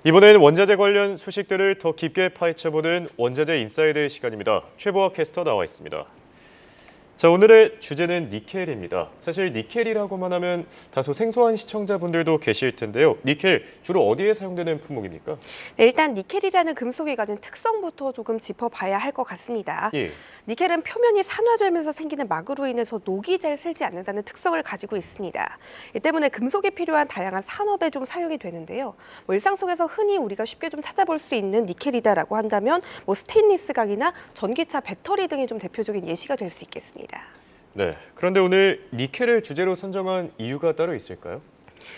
이번에는 원자재 관련 소식들을 더 깊게 파헤쳐보는 원자재 인사이드 시간입니다. 최보아 캐스터 나와 있습니다. 자, 오늘의 주제는 니켈입니다. 사실 니켈이라고만 하면 다소 생소한 시청자분들도 계실 텐데요. 니켈 주로 어디에 사용되는 품목입니까? 네, 일단 니켈이라는 금속이 가진 특성부터 조금 짚어봐야 할 것 같습니다. 예. 니켈은 표면이 산화되면서 생기는 막으로 인해서 녹이 잘 슬지 않는다는 특성을 가지고 있습니다. 이 때문에 금속에 필요한 다양한 산업에 좀 사용이 되는데요. 일상 속에서 흔히 우리가 쉽게 좀 찾아볼 수 있는 니켈이다라고 한다면 스테인리스 강이나 전기차 배터리 등이 좀 대표적인 예시가 될 수 있겠습니다. 네. 그런데 오늘 니켈을 주제로 선정한 이유가 따로 있을까요?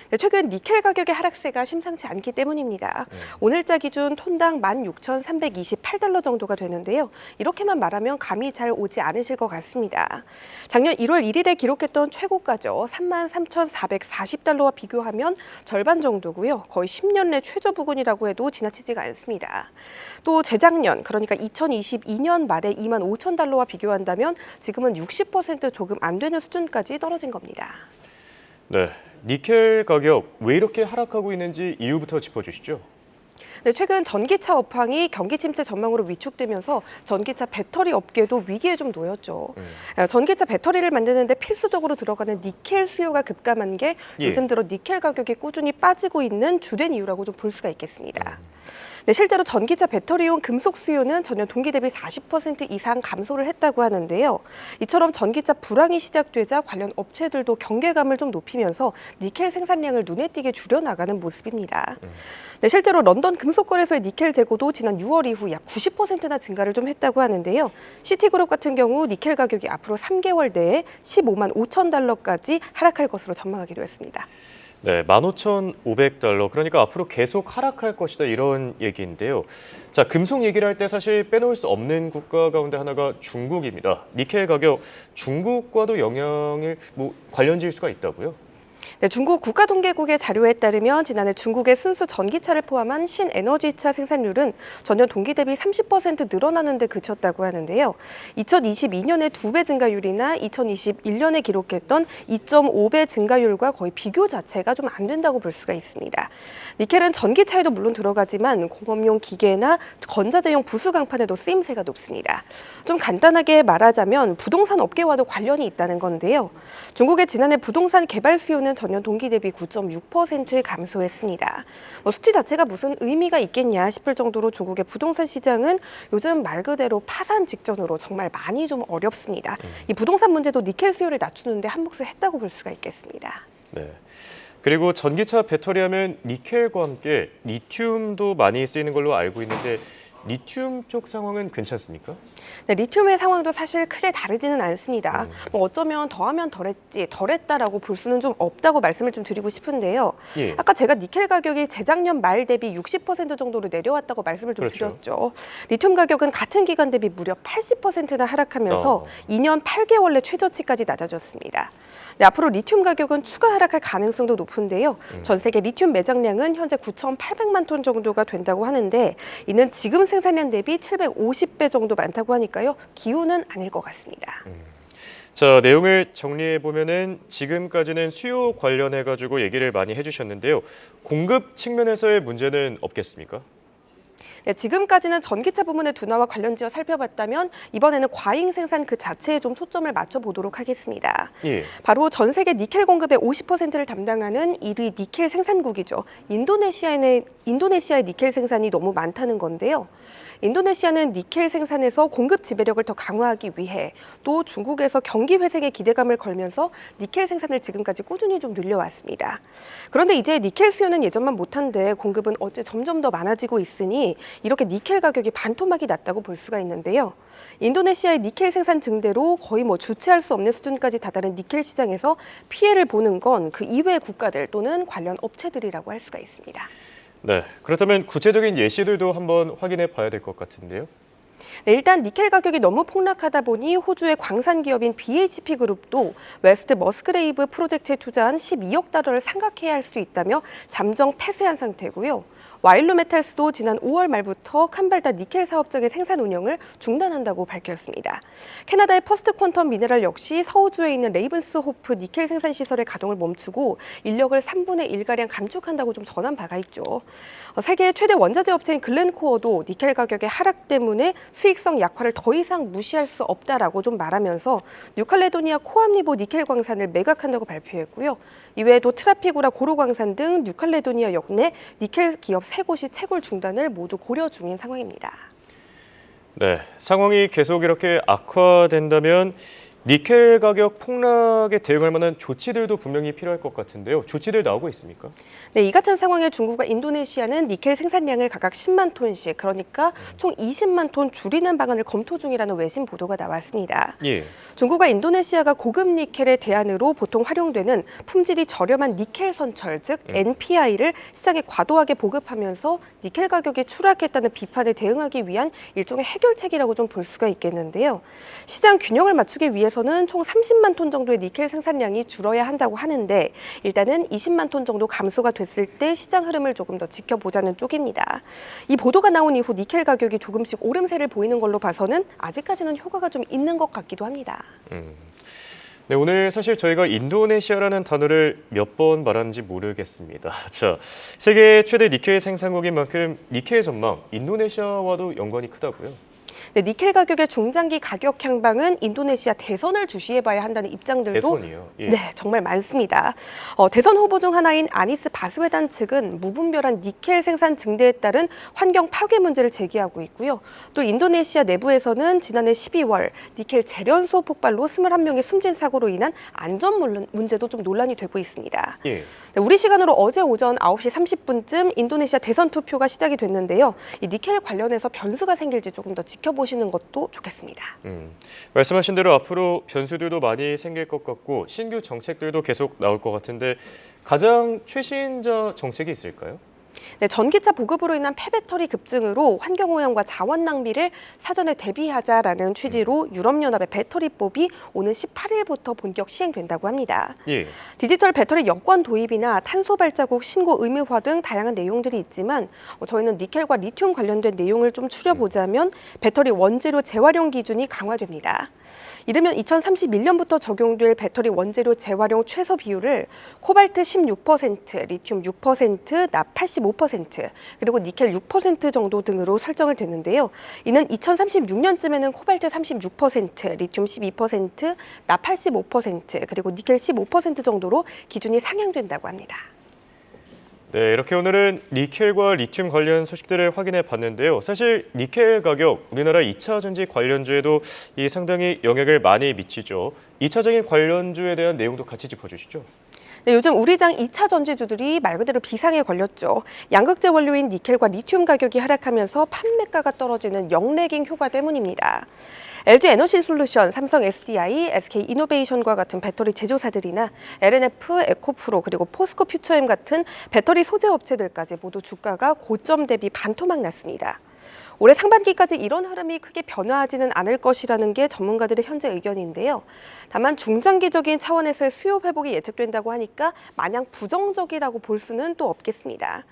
네, 최근 니켈 가격의 하락세가 심상치 않기 때문입니다. 오늘자 기준 톤당 16,328달러 정도가 되는데요. 이렇게만 말하면 감이 잘 오지 않으실 것 같습니다. 작년 1월 1일에 기록했던 최고가죠. 33,440달러와 비교하면 절반 정도고요. 거의 10년 내 최저 부근이라고 해도 지나치지가 않습니다. 또 재작년, 그러니까 2022년 말에 25,000달러와 비교한다면 지금은 60% 조금 안 되는 수준까지 떨어진 겁니다. 네. 니켈 가격 왜 이렇게 하락하고 있는지 이유부터 짚어주시죠. 네, 최근 전기차 업황이 경기 침체 전망으로 위축되면서 전기차 배터리 업계도 위기에 좀 놓였죠. 전기차 배터리를 만드는데 필수적으로 들어가는 니켈 수요가 급감한 게 요즘 들어 니켈 가격이 꾸준히 빠지고 있는 주된 이유라고 좀 볼 수가 있겠습니다. 네, 실제로 전기차 배터리용 금속 수요는 전년 동기 대비 40% 이상 감소를 했다고 하는데요. 이처럼 전기차 불황이 시작되자 관련 업체들도 경계감을 좀 높이면서 니켈 생산량을 눈에 띄게 줄여나가는 모습입니다. 네, 실제로 런던 금속거래소의 니켈 재고도 지난 6월 이후 약 90%나 증가를 좀 했다고 하는데요. 시티그룹 같은 경우 니켈 가격이 앞으로 3개월 내에 15만 5천 달러까지 하락할 것으로 전망하기로 했습니다. 네, 15,500달러. 그러니까 앞으로 계속 하락할 것이다 이런 얘기인데요. 자, 금속 얘기를 할 때 사실 빼놓을 수 없는 국가 가운데 하나가 중국입니다. 니켈 가격 중국과도 영향을 관련 지을 수가 있다고요? 네, 중국 국가통계국의 자료에 따르면 지난해 중국의 순수 전기차를 포함한 신에너지차 생산률은 전년 동기 대비 30% 늘어나는 데 그쳤다고 하는데요. 2022년에 2배 증가율이나 2021년에 기록했던 2.5배 증가율과 거의 비교 자체가 좀 안 된다고 볼 수가 있습니다. 니켈은 전기차에도 물론 들어가지만 공업용 기계나 건자재용 부수 강판에도 쓰임새가 높습니다. 좀 간단하게 말하자면 부동산 업계와도 관련이 있다는 건데요. 중국의 지난해 부동산 개발 수요는 전년 동기 대비 9.6% 감소했습니다. 수치 자체가 무슨 의미가 있겠냐 싶을 정도로 중국의 부동산 시장은 요즘 말 그대로 파산 직전으로 정말 많이 좀 어렵습니다. 이 부동산 문제도 니켈 수요를 낮추는데 한몫을 했다고 볼 수가 있겠습니다. 네. 그리고 전기차 배터리 하면 니켈과 함께 리튬도 많이 쓰이는 걸로 알고 있는데 리튬 쪽 상황은 괜찮습니까? 네, 리튬의 상황도 사실 크게 다르지는 않습니다. 어쩌면 더하면 덜했지, 덜했다라고 볼 수는 좀 없다고 말씀을 좀 드리고 싶은데요. 예. 아까 제가 니켈 가격이 재작년 말 대비 60% 정도로 내려왔다고 말씀을 좀 드렸죠. 리튬 가격은 같은 기간 대비 무려 80%나 하락하면서 2년 8개월 내 최저치까지 낮아졌습니다. 네, 앞으로 리튬 가격은 추가 하락할 가능성도 높은데요. 전 세계 리튬 매장량은 현재 9,800만 톤 정도가 된다고 하는데 이는 지금 생산량 대비 750배 정도 많다고 하니까요. 기우는 아닐 것 같습니다. 자, 내용을 정리해 보면은 지금까지는 수요 관련해 가지고 얘기를 많이 해주셨는데요. 공급 측면에서의 문제는 없겠습니까? 네, 지금까지는 전기차 부문의 둔화와 관련지어 살펴봤다면 이번에는 과잉 생산 그 자체에 좀 초점을 맞춰보도록 하겠습니다. 예. 바로 전 세계 니켈 공급의 50%를 담당하는 1위 니켈 생산국이죠. 인도네시아의 니켈 생산이 너무 많다는 건데요. 인도네시아는 니켈 생산에서 공급 지배력을 더 강화하기 위해 또 중국에서 경기 회생에 기대감을 걸면서 니켈 생산을 지금까지 꾸준히 좀 늘려왔습니다. 그런데 이제 니켈 수요는 예전만 못한데 공급은 어째 점점 더 많아지고 있으니 이렇게 니켈 가격이 반토막이 났다고 볼 수가 있는데요. 인도네시아의 니켈 생산 증대로 거의 주체할 수 없는 수준까지 다다른 니켈 시장에서 피해를 보는 건 그 이외의 국가들 또는 관련 업체들이라고 할 수가 있습니다. 네, 그렇다면 구체적인 예시들도 한번 확인해 봐야 될 것 같은데요. 네, 일단 니켈 가격이 너무 폭락하다 보니 호주의 광산 기업인 BHP 그룹도 웨스트 머스그레이브 프로젝트에 투자한 12억 달러를 상각해야 할 수 있다며 잠정 폐쇄한 상태고요. 와일로 메탈스도 지난 5월 말부터 캄발다 니켈 사업장의 생산 운영을 중단한다고 밝혔습니다. 캐나다의 퍼스트 퀀텀 미네랄 역시 서호주에 있는 레이븐스호프 니켈 생산 시설의 가동을 멈추고 인력을 3분의 1가량 감축한다고 좀 전한 바가 있죠. 세계의 최대 원자재 업체인 글렌코어도 니켈 가격의 하락 때문에 수익성 약화를 더 이상 무시할 수 없다라고 좀 말하면서 뉴칼레도니아 코암리보 니켈 광산을 매각한다고 발표했고요. 이외에도 트라피구라 고로 광산 등 뉴칼레도니아 역내 니켈 기업 3곳이 채굴 중단을 모두 고려 중인 상황입니다. 네, 상황이 계속 이렇게 악화된다면 니켈 가격 폭락에 대응할 만한 조치들도 분명히 필요할 것 같은데요. 조치들 나오고 있습니까? 네, 이 같은 상황에 중국과 인도네시아는 니켈 생산량을 각각 10만 톤씩, 그러니까 총 20만 톤 줄이는 방안을 검토 중이라는 외신 보도가 나왔습니다. 예. 중국과 인도네시아가 고급 니켈의 대안으로 보통 활용되는 품질이 저렴한 니켈 선철, 즉 NPI를 시장에 과도하게 보급하면서 니켈 가격이 추락했다는 비판에 대응하기 위한 일종의 해결책이라고 좀 볼 수가 있겠는데요. 시장 균형을 맞추기 위해서는 총 30만 톤 정도의 니켈 생산량이 줄어야 한다고 하는데 일단은 20만 톤 정도 감소가 됐을 때 시장 흐름을 조금 더 지켜보자는 쪽입니다. 이 보도가 나온 이후 니켈 가격이 조금씩 오름세를 보이는 걸로 봐서는 아직까지는 효과가 좀 있는 것 같기도 합니다. 네, 오늘 사실 저희가 인도네시아라는 단어를 몇 번 말하는지 모르겠습니다. 자, 세계 최대 니켈 생산국인 만큼 니켈 전망, 인도네시아와도 연관이 크다고요? 네, 니켈 가격의 중장기 가격 향방은 인도네시아 대선을 주시해봐야 한다는 입장들도 대선이요? 예. 네, 정말 많습니다. 대선 후보 중 하나인 아니스 바스웨단 측은 무분별한 니켈 생산 증대에 따른 환경 파괴 문제를 제기하고 있고요. 또 인도네시아 내부에서는 지난해 12월 니켈 재련소 폭발로 21명의 숨진 사고로 인한 안전 문제도 좀 논란이 되고 있습니다. 예. 네, 우리 시간으로 어제 오전 9시 30분쯤 인도네시아 대선 투표가 시작이 됐는데요. 이 니켈 관련해서 변수가 생길지 조금 더 지켜보시는 것도 좋겠습니다. 말씀하신 대로 앞으로 변수들도 많이 생길 것 같고 신규 정책들도 계속 나올 것 같은데 가장 최신자 정책이 있을까요? 네, 전기차 보급으로 인한 폐배터리 급증으로 환경오염과 자원 낭비를 사전에 대비하자라는 취지로 유럽연합의 배터리법이 오는 18일부터 본격 시행된다고 합니다. 예. 디지털 배터리 여권 도입이나 탄소 발자국 신고 의무화 등 다양한 내용들이 있지만 저희는 니켈과 리튬 관련된 내용을 좀 추려보자면 배터리 원재료 재활용 기준이 강화됩니다. 이르면 2031년부터 적용될 배터리 원재료 재활용 최소 비율을 코발트 16%, 리튬 6%, 납 85%, 그리고 니켈 6% 정도 등으로 설정을 됐는데요. 이는 2036년쯤에는 코발트 36%, 리튬 12%, 납 85%, 그리고 니켈 15% 정도로 기준이 상향된다고 합니다. 네, 이렇게 오늘은 니켈과 리튬 관련 소식들을 확인해 봤는데요. 사실 니켈 가격, 우리나라 2차 전지 관련주에도 이 상당히 영향을 많이 미치죠. 2차적인 관련주에 대한 내용도 같이 짚어주시죠. 네, 요즘 우리장 2차 전지주들이 말 그대로 비상에 걸렸죠. 양극재 원료인 니켈과 리튬 가격이 하락하면서 판매가가 떨어지는 역레깅 효과 때문입니다. LG 에너지 솔루션, 삼성 SDI, SK 이노베이션과 같은 배터리 제조사들이나 LNF, 에코프로 그리고 포스코 퓨처엠 같은 배터리 소재 업체들까지 모두 주가가 고점 대비 반토막 났습니다. 올해 상반기까지 이런 흐름이 크게 변화하지는 않을 것이라는 게 전문가들의 현재 의견인데요. 다만 중장기적인 차원에서의 수요 회복이 예측된다고 하니까 마냥 부정적이라고 볼 수는 또 없겠습니다.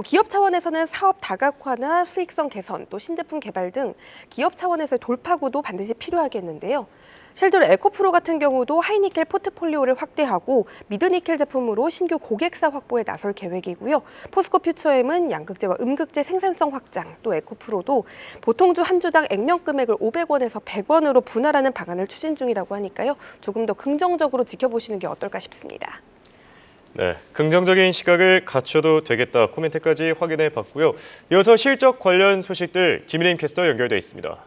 기업 차원에서는 사업 다각화나 수익성 개선, 또 신제품 개발 등 기업 차원에서의 돌파구도 반드시 필요하겠는데요. 실제로 에코프로 같은 경우도 하이니켈 포트폴리오를 확대하고 미드니켈 제품으로 신규 고객사 확보에 나설 계획이고요. 포스코 퓨처엠은 양극재와 음극재 생산성 확장, 또 에코프로도 보통주 한 주당 액면 금액을 500원에서 100원으로 분할하는 방안을 추진 중이라고 하니까요. 조금 더 긍정적으로 지켜보시는 게 어떨까 싶습니다. 네, 긍정적인 시각을 갖춰도 되겠다 코멘트까지 확인해 봤고요. 이어서 실적 관련 소식들 김일임 캐스터 연결돼 있습니다.